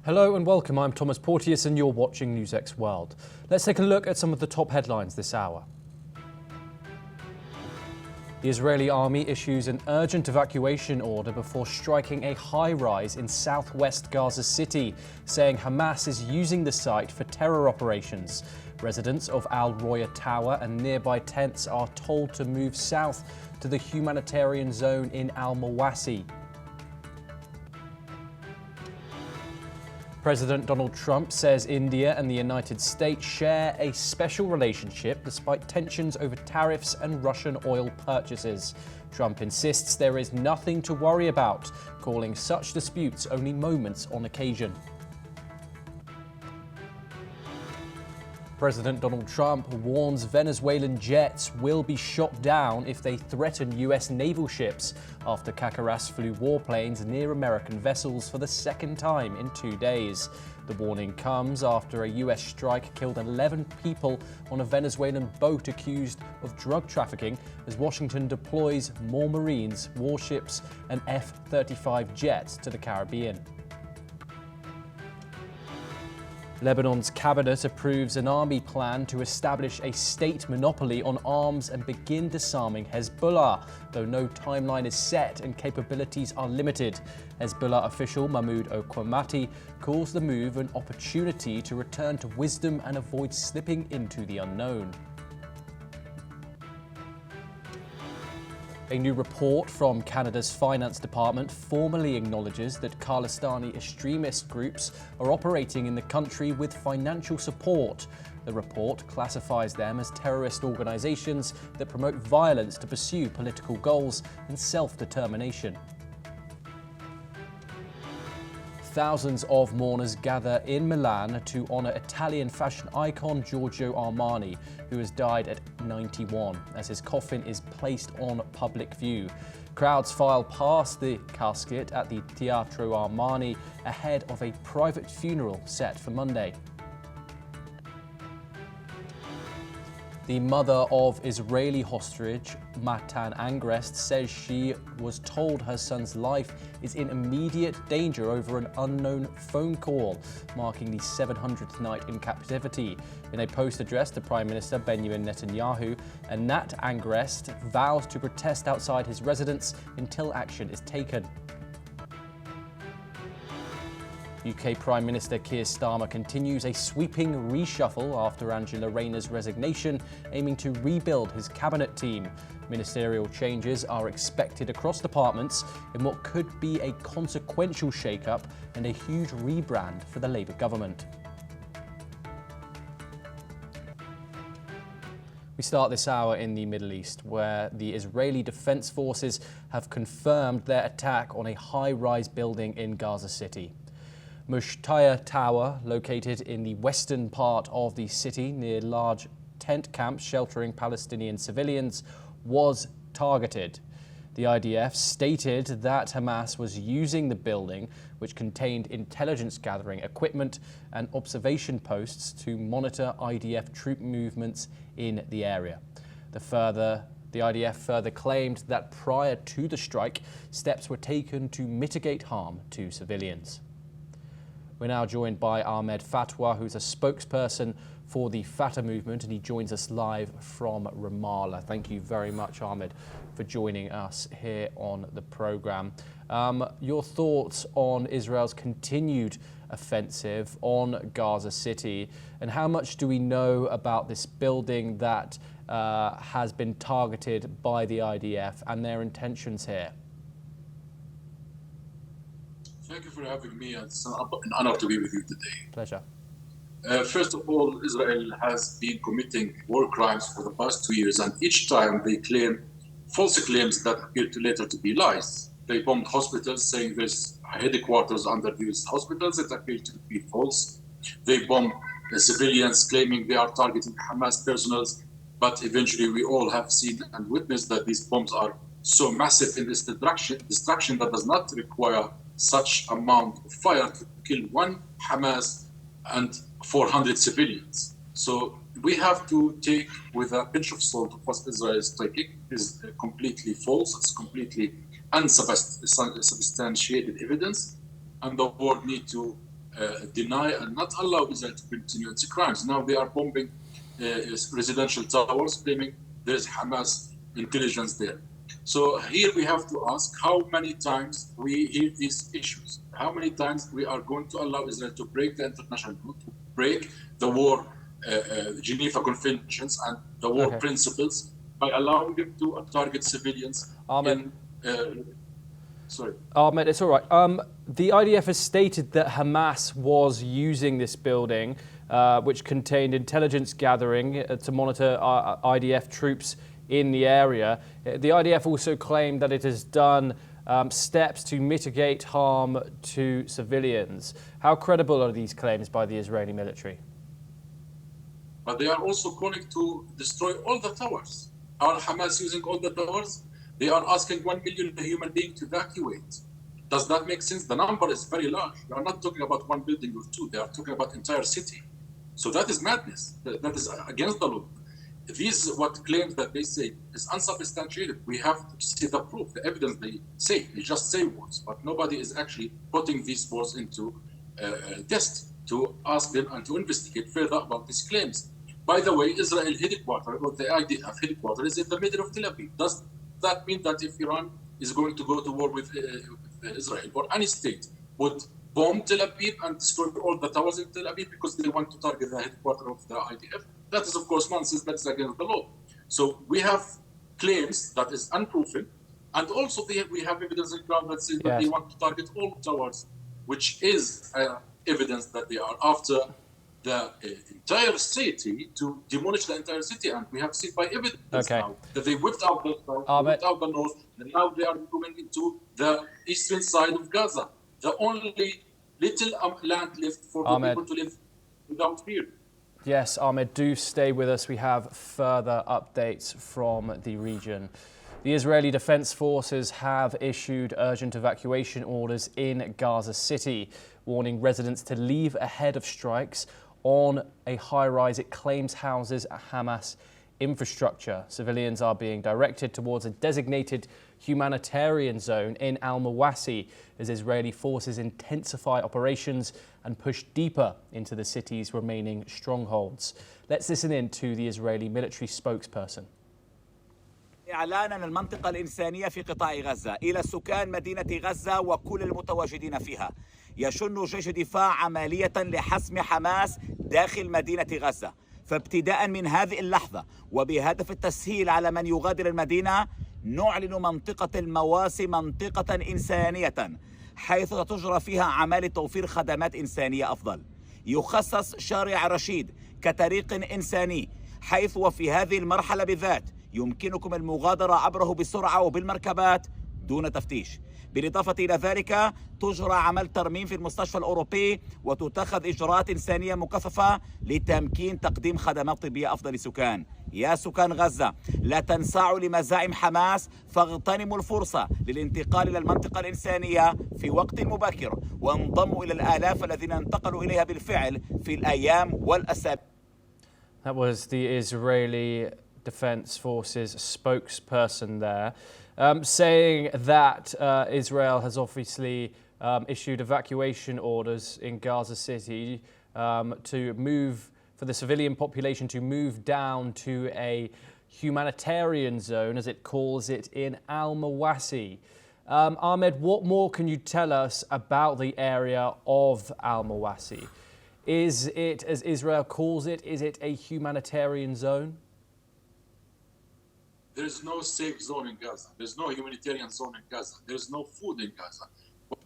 Hello and welcome, I'm Thomas Porteous and you're watching NewsX World. Let's take a look at some of the top headlines this hour. The Israeli army issues an urgent evacuation order before striking a high-rise in southwest Gaza City, saying Hamas is using the site for terror operations. Residents of Al-Roya Tower and nearby tents are told to move south to the humanitarian zone in Al-Mawasi. President Donald Trump says India and the United States share a special relationship despite tensions over tariffs and Russian oil purchases. Trump insists there is nothing to worry about, calling such disputes only moments on occasion. President Donald Trump warns Venezuelan jets will be shot down if they threaten U.S. naval ships after Caracas flew warplanes near American vessels for the second time in 2 days. The warning comes after a U.S. strike killed 11 people on a Venezuelan boat accused of drug trafficking as Washington deploys more Marines, warships and F-35 jets to the Caribbean. Lebanon's cabinet approves an army plan to establish a state monopoly on arms and begin disarming Hezbollah, though no timeline is set and capabilities are limited. Hezbollah official Mahmoud Okwamati calls the move an opportunity to return to wisdom and avoid slipping into the unknown. A new report from Canada's Finance Department formally acknowledges that Khalistani extremist groups are operating in the country with financial support. The report classifies them as terrorist organizations that promote violence to pursue political goals and self-determination. Thousands of mourners gather in Milan to honour Italian fashion icon Giorgio Armani, who has died at 91, as his coffin is placed on public view. Crowds file past the casket at the Teatro Armani ahead of a private funeral set for Monday. The mother of Israeli hostage Matan Angrest says she was told her son's life is in immediate danger over an unknown phone call, marking the 700th night in captivity. In a post addressed to Prime Minister Benjamin Netanyahu, Nat Angrest vows to protest outside his residence until action is taken. UK Prime Minister Keir Starmer continues a sweeping reshuffle after Angela Rayner's resignation, aiming to rebuild his cabinet team. Ministerial changes are expected across departments in what could be a consequential shake-up and a huge rebrand for the Labour government. We start this hour in the Middle East, where the Israeli Defense Forces have confirmed their attack on a high-rise building in Gaza City. Mushtaha Tower, located in the western part of the city near large tent camps sheltering Palestinian civilians, was targeted. The IDF stated that Hamas was using the building, which contained intelligence gathering equipment and observation posts, to monitor IDF troop movements in the area. The IDF further claimed that prior to the strike, steps were taken to mitigate harm to civilians. We're now joined by Ahmed Fatwa, who's a spokesperson for the Fatah movement, and he joins us live from Ramallah. Thank you very much, Ahmed, for joining us here on the programme. Your thoughts on Israel's continued offensive on Gaza City, and how much do we know about this building that has been targeted by the IDF and their intentions here? Thank you for having me. It's an honor to be with you today. Pleasure. First of all, Israel has been committing war crimes for the past 2 years, and each time they claim false claims that appear to later to be lies. They bombed hospitals, saying there's headquarters under these hospitals that appear to be false. They bombed civilians, claiming they are targeting Hamas personnel, but eventually we all have seen and witnessed that these bombs are so massive in this destruction that does not require such amount of fire to kill one Hamas and 400 civilians. So we have to take with a pinch of salt of what Israel is taking is completely false. It's completely unsubstantiated evidence, and the world need to deny and not allow Israel to continue its crimes. Now they are bombing residential towers, claiming there's Hamas intelligence there. So here we have to ask how many times we hear these issues, how many times we are going to allow Israel to break the international law, to break the war Geneva Conventions and the war principles by allowing them to target civilians. Ahmed, Ahmed, it's all right. The IDF has stated that Hamas was using this building, which contained intelligence gathering to monitor IDF troops in the area. The IDF also claimed that it has done steps to mitigate harm to civilians. How credible are these claims by the Israeli military? But they are also calling to destroy all the towers. Are Hamas using all the towers? They are asking 1 million human beings to evacuate. Does that make sense? The number is very large. They are not talking about one building or two. They are talking about entire city. So that is madness. That is against the law. These what claims that they say is unsubstantiated. We have to see the proof, the evidence they say. They just say words, but nobody is actually putting these words into test to ask them and to investigate further about these claims. By the way, Israel headquarters or the IDF headquarters is in the middle of Tel Aviv. Does that mean that if Iran is going to go to war with Israel or any state would bomb Tel Aviv and destroy all the towers in Tel Aviv because they want to target the headquarters of the IDF? That is, of course, nonsense. That is against the law. So we have claims that is unproven, and also we have evidence in ground that says that they want to target all towers, which is evidence that they are after the entire city, to demolish the entire city. And we have seen by evidence now that they whipped out the south, whipped out the north, and now they are moving into the eastern side of Gaza. The only little land left for the people to live without fear. Yes, Ahmed, do stay with us. We have further updates from the region. The Israeli Defense Forces have issued urgent evacuation orders in Gaza City, warning residents to leave ahead of strikes on a high-rise it claims houses Hamas infrastructure. Civilians are being directed towards a designated humanitarian zone in Al-Mawasi as Israeli forces intensify operations and push deeper into the city's remaining strongholds. Let's listen in to the Israeli military spokesperson. إعلان المنطقة الإنسانية في قطاع غزة إلى سكان مدينة غزة وكل المتواجدين فيها. يشن جيش دفاع عملية لحسم حماس داخل مدينة غزة. فابتداء من هذه اللحظة وبهدف التسهيل على من يغادر المدينة، نعلن منطقة المواسي منطقة إنسانية حيث تجرى فيها عملية توفير خدمات إنسانية أفضل. يخصص شارع رشيد كطريق إنساني، حيث وفي هذه المرحلة بالذات يمكنكم المغادرة عبره بسرعة وبالمركبات دون تفتيش. بالإضافة إلى ذلك تجرى عمل ترميم في المستشفى الأوروبي وتتخذ إجراءات إنسانية مكثفة لتمكين تقديم خدمات طبية أفضل للسكان. يا سكان غزة، لا تنسعوا لمزاعم حماس، فاغتنموا الفرصة للانتقال إلى المنطقة الإنسانية في وقت مبكر وانضموا إلى الآلاف الذين انتقلوا إليها بالفعل في الأيام والأسابيع. That was the Israeli Defense Forces spokesperson there, saying that Israel has obviously issued evacuation orders in Gaza City to move, for the civilian population to move down to a humanitarian zone, as it calls it, in Al-Mawasi. Ahmed, what more can you tell us about the area of Al-Mawasi? Is it, as Israel calls it, is it a humanitarian zone? There is no safe zone in Gaza. There's no humanitarian zone in Gaza. There's no food in Gaza.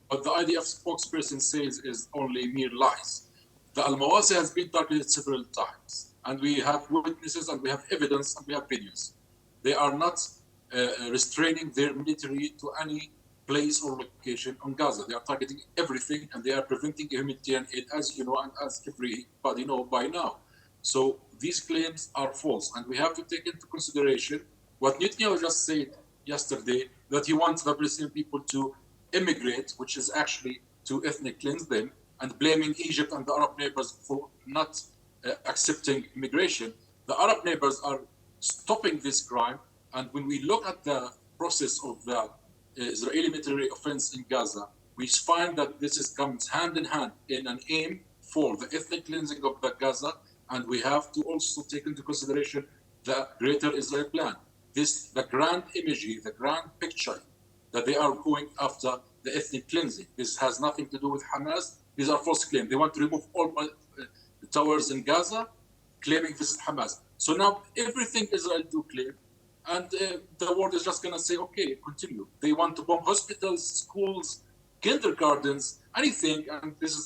What the IDF spokesperson says is only mere lies. The Al-Mawasi has been targeted several times, and we have witnesses, and we have evidence, and we have videos. They are not restraining their military to any place or location on Gaza. They are targeting everything, and they are preventing humanitarian aid, as you know, and as everybody know by now. So these claims are false, and we have to take into consideration what Netanyahu just said yesterday, that he wants the Palestinian people to immigrate, which is actually to ethnic cleanse them, and blaming Egypt and the Arab neighbors for not accepting immigration. The Arab neighbors are stopping this crime, and when we look at the process of the Israeli military offense in Gaza, we find that comes hand in hand in an aim for the ethnic cleansing of the Gaza, and we have to also take into consideration the greater Israel plan. The grand imagery, the grand picture that they are going after the ethnic cleansing. This has nothing to do with Hamas. These are false claims. They want to remove all towers in Gaza, claiming this is Hamas. So now everything Israel do claim, and the world is just going to say, okay, continue. They want to bomb hospitals, schools, kindergartens, anything, and this is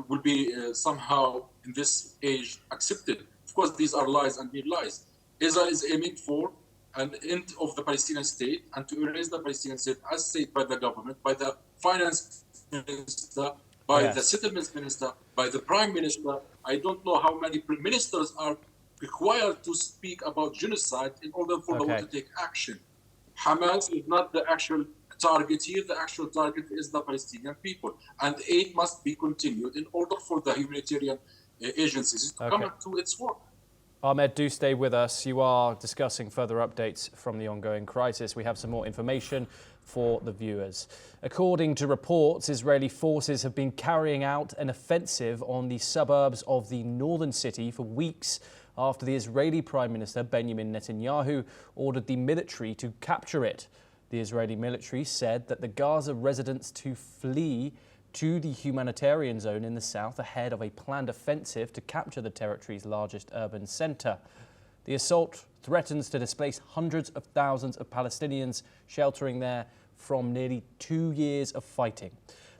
will be somehow in this age accepted. Of course, these are lies and mere lies. Israel is aiming for an end of the Palestinian state and to erase the Palestinian state as said by the government, by the finance minister, by the settlements minister, by the prime minister. I don't know how many ministers are required to speak about genocide in order for the world to take action. Hamas is not the actual target here. The actual target is the Palestinian people. And aid must be continued in order for the humanitarian agencies to come to its work. Ahmed, do stay with us. You are discussing further updates from the ongoing crisis. We have some more information for the viewers. According to reports, Israeli forces have been carrying out an offensive on the suburbs of the northern city for weeks after the Israeli Prime Minister Benjamin Netanyahu ordered the military to capture it. The Israeli military said that the Gaza residents to flee to the humanitarian zone in the south ahead of a planned offensive to capture the territory's largest urban centre. The assault threatens to displace hundreds of thousands of Palestinians sheltering there from nearly 2 years of fighting.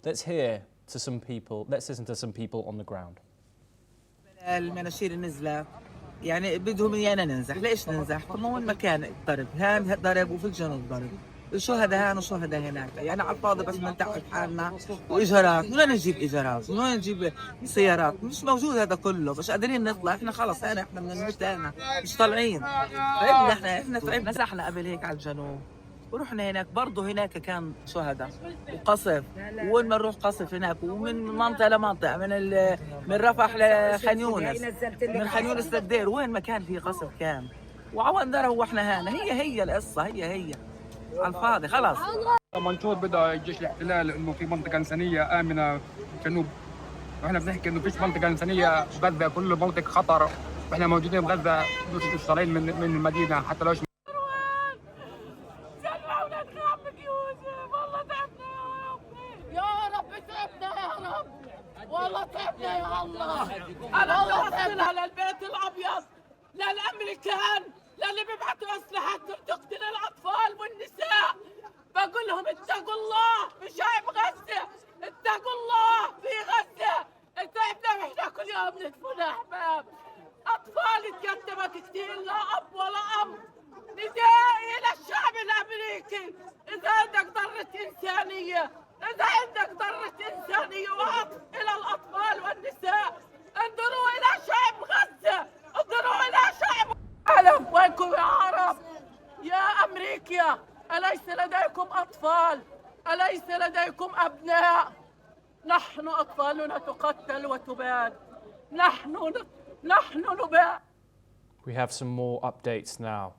Let's listen to some people on the ground. المناشير نزلة يعني بدهم ايانا ننزح، ليش ننزح؟ طب ما وين مكان الضرب؟ هان ضرب وفي الجنوب ضرب، الشهداء هان وشهداء هناك، يعني على الفاضي بس بنتعب حالنا وايجارات، من وين نجيب ايجارات؟ من وين نجيب سيارات؟ مش موجود هذا كله، مش قادرين نطلع، احنا خلص احنا من الموت هنا مش طالعين، تعبنا احنا تعبنا، نزحنا قبل هيك على الجنوب. ورحنا هناك برضه هناك كان شهداء وقصف، وين ما نروح قصف هناك، ومن منطقه لمنطقه، من رفح لخان يونس، من خان يونس للدير، وين ما كان في قصف كان، وعوان روحنا هنا. هي القصه هي على الفاضي خلاص. منشور بدا جيش الاحتلال انه في منطقه انسانيه امنه جنوب، واحنا بنحكي انه فيش منطقه انسانيه بغزه، كل منطقه خطر، واحنا موجودين بغزه مش طالعين من المدينه حتى لو والله تعبنا يا الله. أنا وصلنا للبيت الأبيض، للأمريكان، للي بيبعتوا أسلحة تقتل الأطفال والنساء، بقول لهم اتقوا الله في شعب غزة، اتقوا الله في غزة. تعبنا وإحنا كل يوم ندفن أحباب، أطفال اتقدمت كثير، لا أب ولا أم. ندائي إلى الشعب الأمريكي، إذا عندك ذرة إنسانية، إذا عندك ذرة إنسانية وعطف إلى الأطفال والنساء، انظروا إلى شعب غزة، انظروا إلى شعب العالم. وينكم يا عرب؟ يا أمريكا، أليس لديكم أطفال؟ أليس لديكم أبناء؟ نحن أطفالنا تقتل وتباد، نحن نباد. We have some more updates now.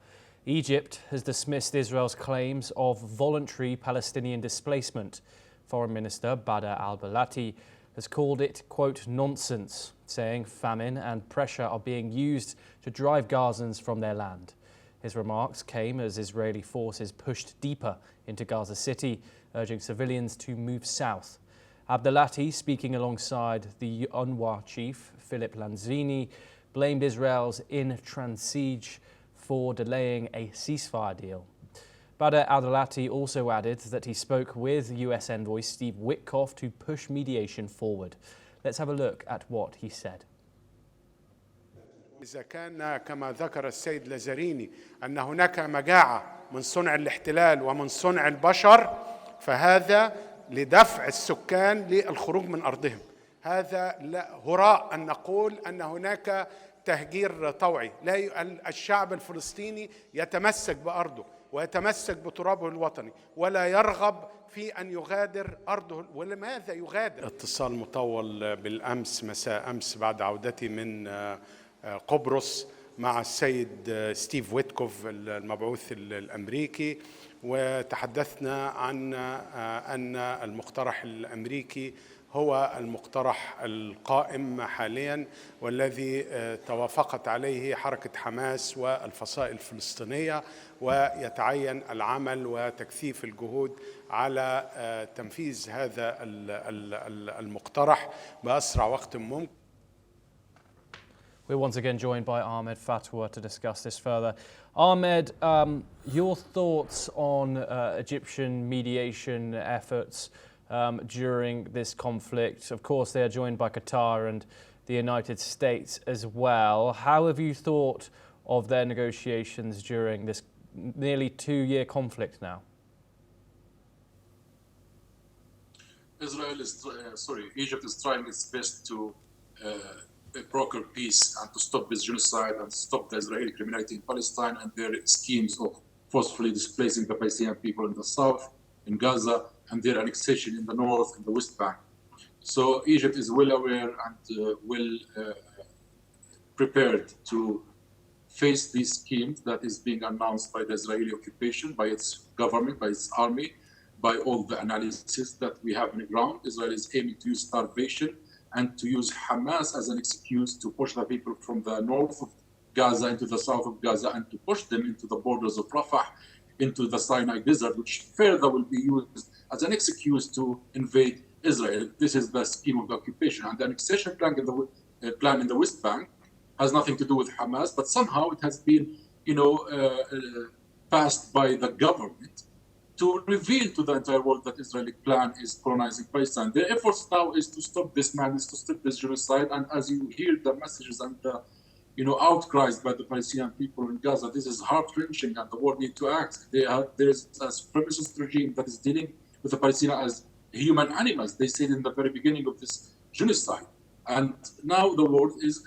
Egypt has dismissed Israel's claims of voluntary Palestinian displacement. Foreign Minister Badr al-Balati has called it, quote, nonsense, saying famine and pressure are being used to drive Gazans from their land. His remarks came as Israeli forces pushed deeper into Gaza City, urging civilians to move south. Al-Balati, speaking alongside the UNRWA chief, Philip Lanzini, blamed Israel's intransiege for delaying a ceasefire deal. Badr al-Balati also added that he spoke with US envoy Steve Witkoff to push mediation forward. Let's have a look at what he said. إذا كان كما ذكر السيد لازاريني أن هناك مجاعة من صنع الاحتلال ومن صنع البشر، فهذا لدفع السكان للخروج من أرضهم. هذا لا هراء أن نقول أن هناك تهجير طوعي. لا، الشعب الفلسطيني يتمسك بأرضه ويتمسك بترابه الوطني ولا يرغب في أن يغادر أرضه. ولماذا يغادر؟ اتصال مطول بالأمس مساء أمس بعد عودتي من قبرص مع السيد ستيف ويتكوف المبعوث الأمريكي، وتحدثنا عن أن المقترح الأمريكي هو المقترح القائم حاليا والذي توافقت عليه حركة حماس والفصائل الفلسطينية، ويتعين العمل وتكثيف الجهود على تنفيذ هذا المقترح بأسرع وقت ممكن. We're once again joined by Ahmed Fatwa to discuss this further. Ahmed, your thoughts on Egyptian mediation efforts during this conflict? Of course, they are joined by Qatar and the United States as well. How have you thought of their negotiations during this nearly 2-year conflict now? Egypt is trying its best to broker peace and to stop this genocide and stop the Israeli criminality in Palestine and their schemes of forcefully displacing the Palestinian people in the south, in Gaza, and their annexation in the north, in the West Bank. So Egypt is well aware and well prepared to face these schemes that is being announced by the Israeli occupation, by its government, by its army, by all the analysis that we have on the ground. Israel is aiming to use starvation and to use Hamas as an excuse to push the people from the north of Gaza into the south of Gaza and to push them into the borders of Rafah, into the Sinai Desert, which further will be used as an excuse to invade Israel. This is the scheme of the occupation. And the annexation plan in the West Bank has nothing to do with Hamas, but somehow it has been, passed by the government to reveal to the entire world that Israeli plan is colonizing Palestine. Their efforts now is to stop this madness, to stop this genocide. And as you hear the messages and the outcries by the Palestinian people in Gaza, this is heart-wrenching and the world needs to act. There is a supremacist regime that is dealing with the Palestinians as human animals. They said in the very beginning of this genocide. And now the world is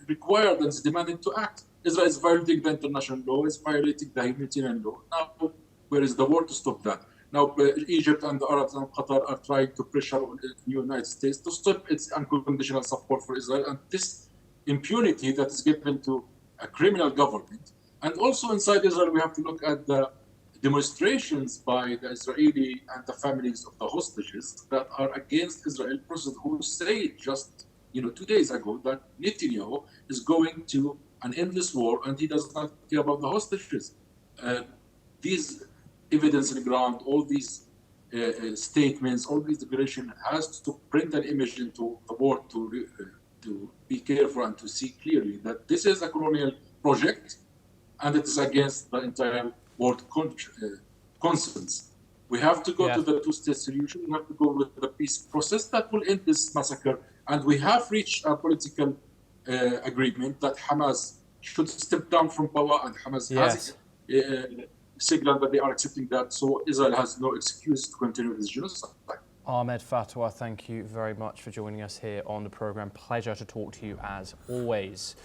required and is demanded to act. Israel is violating the international law, is violating the humanitarian law. Now, where is the war to stop that? Now, Egypt and the Arabs and Qatar are trying to pressure the United States to stop its unconditional support for Israel. And this impunity that is given to a criminal government. And also inside Israel, we have to look at the demonstrations by the Israeli and the families of the hostages that are against Israel, persons who said just 2 days ago that Netanyahu is going to an endless war and he does not care about the hostages. These evidence on the ground, all these statements, all these declarations has to print an image into the world to be careful and to see clearly that this is a colonial project and it is against the entire world consensus. We have to go to the two-state solution. We have to go with the peace process that will end this massacre. And we have reached a political agreement that Hamas should step down from power, and Hamas has signaled that they are accepting that. So Israel has no excuse to continue this genocide. Ahmed Fatwa, thank you very much for joining us here on the programme. Pleasure to talk to you as always.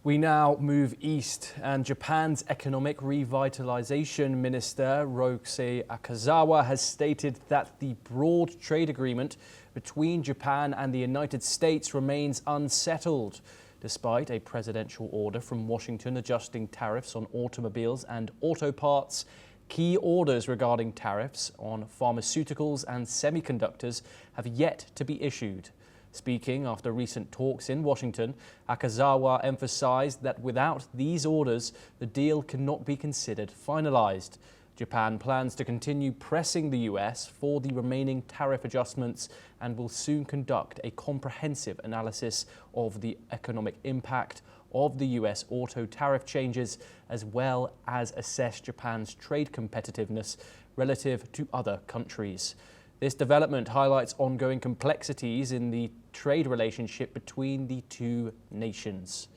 We now move east, and Japan's economic revitalization minister, Ryosei Akazawa, has stated that the broad trade agreement between Japan and the United States remains unsettled, despite a presidential order from Washington adjusting tariffs on automobiles and auto parts. Key orders regarding tariffs on pharmaceuticals and semiconductors have yet to be issued. Speaking after recent talks in Washington, Akazawa emphasized that without these orders, the deal cannot be considered finalized. Japan plans to continue pressing the US for the remaining tariff adjustments and will soon conduct a comprehensive analysis of the economic impact of the US auto tariff changes, as well as assess Japan's trade competitiveness relative to other countries. This development highlights ongoing complexities in the trade relationship between the two nations.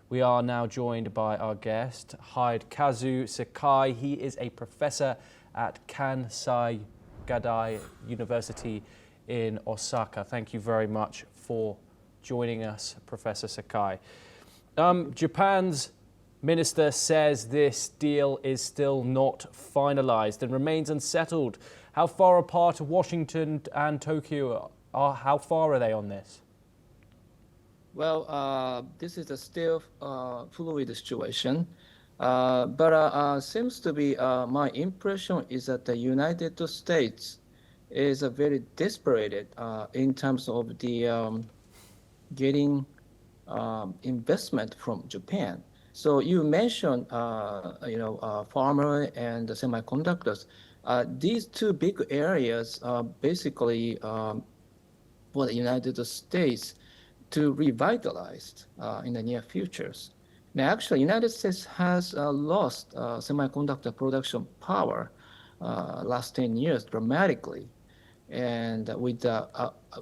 We are now joined by our guest, Hyundai Sakai. He is a professor at Kansai Gaidai University in Osaka. Thank you very much for joining us, Professor Sakai. Japan's minister says this deal is still not finalized and remains unsettled. How far apart are Washington and Tokyo? How far are they on this? Well, this is a still fluid situation, but seems to be my impression is that the United States is very desperate in terms of the getting investment from Japan. So you mentioned, farmer and the semiconductors. These two big areas are basically for the United States to revitalize in the near futures. Now, actually, United States has lost semiconductor production power last 10 years dramatically, and with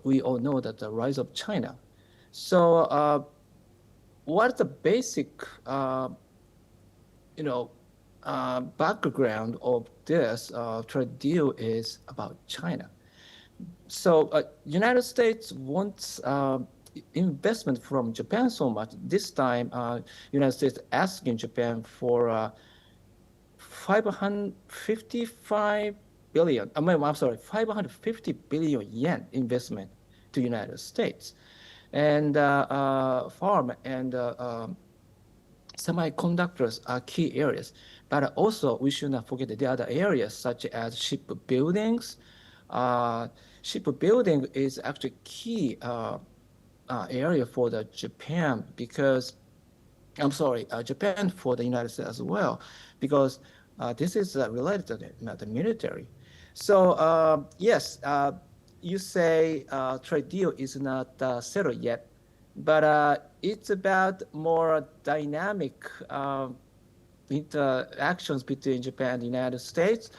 we all know that the rise of China. So, what the basic, background of this trade deal is about China. So, United States wants investment from Japan so much. This time, United States asking Japan for 555 billion. I'm sorry, 550 billion yen investment to United States, and farm and semiconductors are key areas. But also, we should not forget the other areas such as shipbuildings. Shipbuilding is actually key area for the Japan because, Japan for the United States as well, because this is related to the military. So yes, you say trade deal is not settled yet, but it's about more dynamic interactions between Japan and the United States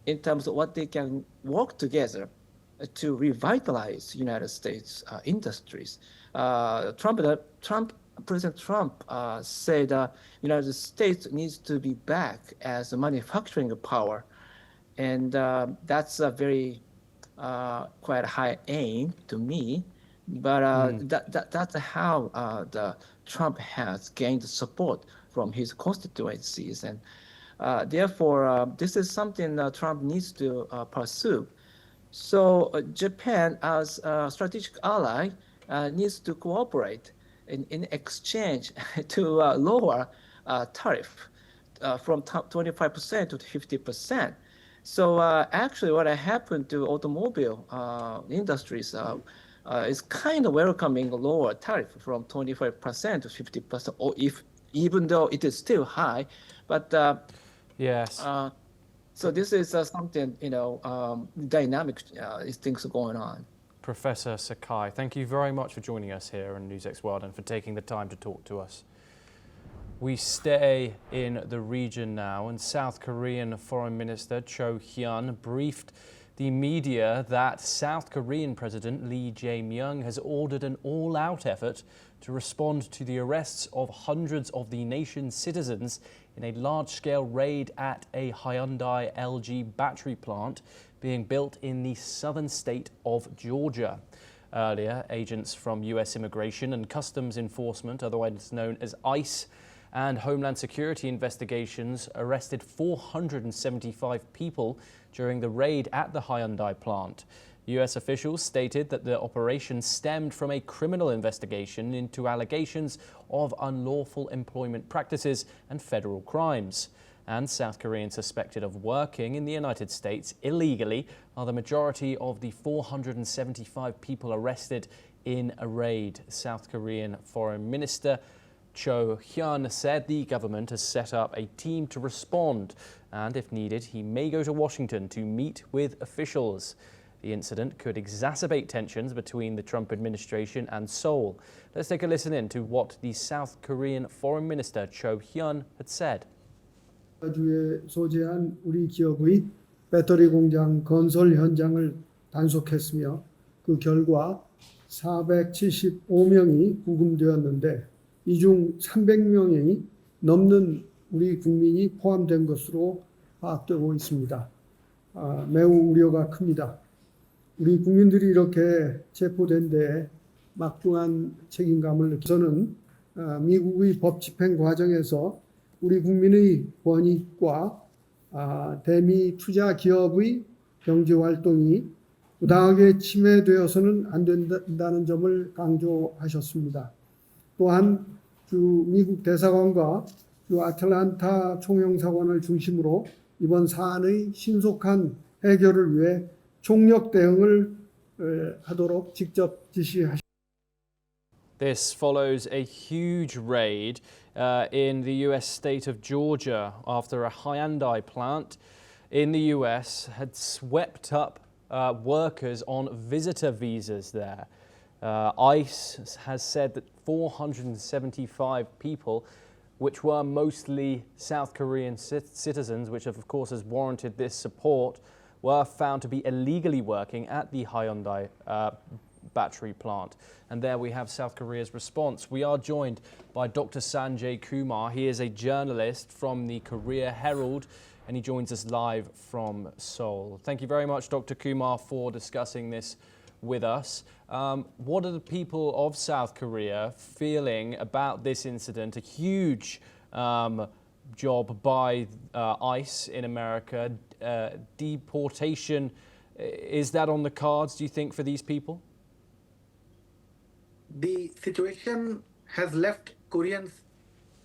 in terms of what they can work together to revitalize United States industries. President Trump said United States needs to be back as a manufacturing power, and that's a very quite high aim to me. But that's how the Trump has gained support from his constituencies, and therefore this is something Trump needs to pursue. So Japan, as a strategic ally, needs to cooperate in exchange to lower tariff from 25% to 50%. So actually, what happened to automobile industries is kind of welcoming a lower tariff from 25% to 50%, or even though it is still high, but Yes. so this is something, dynamic things going on. Professor Sakai, thank you very much for joining us here on NewsX World and for taking the time to talk to us. We stay in the region now, and South Korean Foreign Minister Cho Hyun briefed the media that South Korean President Lee Jae-myung has ordered an all-out effort to respond to the arrests of hundreds of the nation's citizens in a large-scale raid at a Hyundai LG battery plant being built in the southern state of Georgia. Earlier, agents from U.S. Immigration and Customs Enforcement, otherwise known as ICE, and Homeland Security investigations arrested 475 people during the raid at the Hyundai plant. U.S. officials stated that the operation stemmed from a criminal investigation into allegations of unlawful employment practices and federal crimes. And South Koreans suspected of working in the United States illegally are the majority of the 475 people arrested in a raid. South Korean Foreign Minister Cho Hyun said the government has set up a team to respond, and if needed, he may go to Washington to meet with officials. The incident could exacerbate tensions between the Trump administration and Seoul. Let's take a listen in to what the South Korean Foreign Minister Cho Hyun had said. 주에 소재한 우리 기업의 배터리 공장 건설 현장을 단속했으며 그 결과 475명이 구금되었는데 이 중 300명이 넘는 우리 국민이 포함된 것으로 파악되고 있습니다. 매우 우려가 큽니다. 우리 국민들이 이렇게 체포된 데 막중한 책임감을 느껴서는 미국의 법 집행 과정에서 우리 국민의 권익과 대미 투자 기업의 경제 활동이 부당하게 침해되어서는 안 된다는 점을 강조하셨습니다. 또한 주 미국 대사관과 주 아틀란타 총영사관을 중심으로 이번 사안의 신속한 해결을 위해 총력 대응을 하도록 직접 지시하셨습니다. This follows a huge raid in the US state of Georgia after a Hyundai plant in the US had swept up workers on visitor visas there. ICE has said that 475 people, which were mostly South Korean citizens, which of course has warranted this support, were found to be illegally working at the Hyundai battery plant. And there we have South Korea's response. We are joined by Dr. Sanjay Kumar. He is a journalist from the Korea Herald, and he joins us live from Seoul. Thank you very much, Dr. Kumar, for discussing this with us. What are the people of South Korea feeling about this incident? A huge job by ICE in America. Deportation, is that on the cards, do you think, for these people? The situation has left Koreans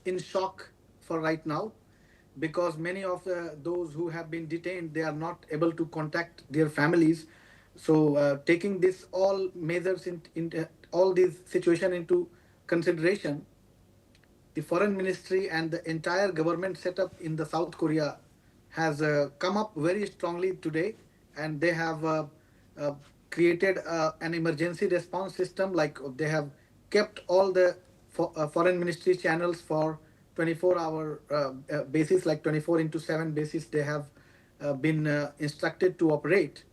in shock for right now, because many of those who have been detained, they are not able to contact their families. So taking this all measures in all these situation into consideration, the foreign ministry and the entire government setup in the South Korea has come up very strongly today, and they have created an emergency response system. Like they have kept all the foreign ministry channels for 24-hour basis, like 24/7 basis. They have been instructed to operate.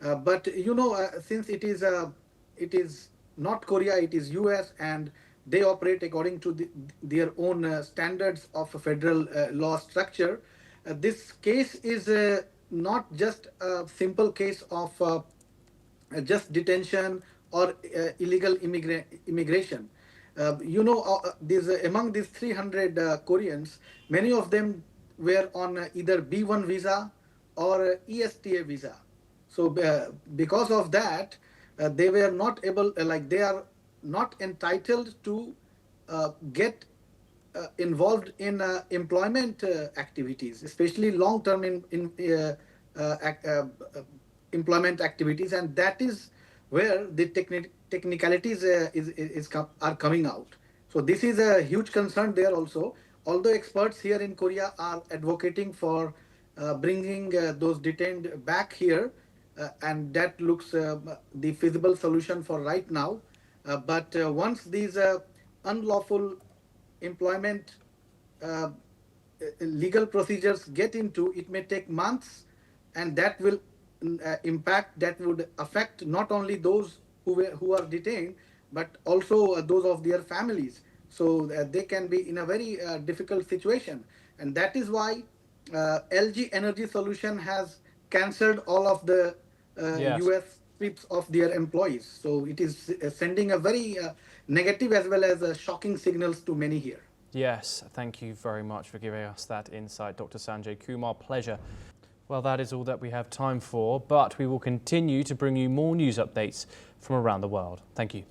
But you know, since it is not Korea, it is US, and they operate according to their own standards of a federal law structure. This case is not just a simple case of just detention or illegal immigration. You know, among these 300 Koreans, many of them were on either B1 visa or ESTA visa. So because of that, they were not able, they are not entitled to get involved in employment activities, especially long-term employment activities, and that is where the technicalities are coming out. So this is a huge concern there also. Although experts here in Korea are advocating for bringing those detained back here, and that looks the feasible solution for right now. But once these unlawful employment legal procedures get into, it may take months, and that will that would affect not only those who are detained, but also those of their families. So they can be in a very difficult situation, and that is why LG Energy Solution has cancelled all of the US trips of their employees. So it is sending a very negative as well as shocking signals to many here. Yes, thank you very much for giving us that insight, Dr. Sanjay Kumar. Pleasure. Well, that is all that we have time for, but we will continue to bring you more news updates from around the world. Thank you.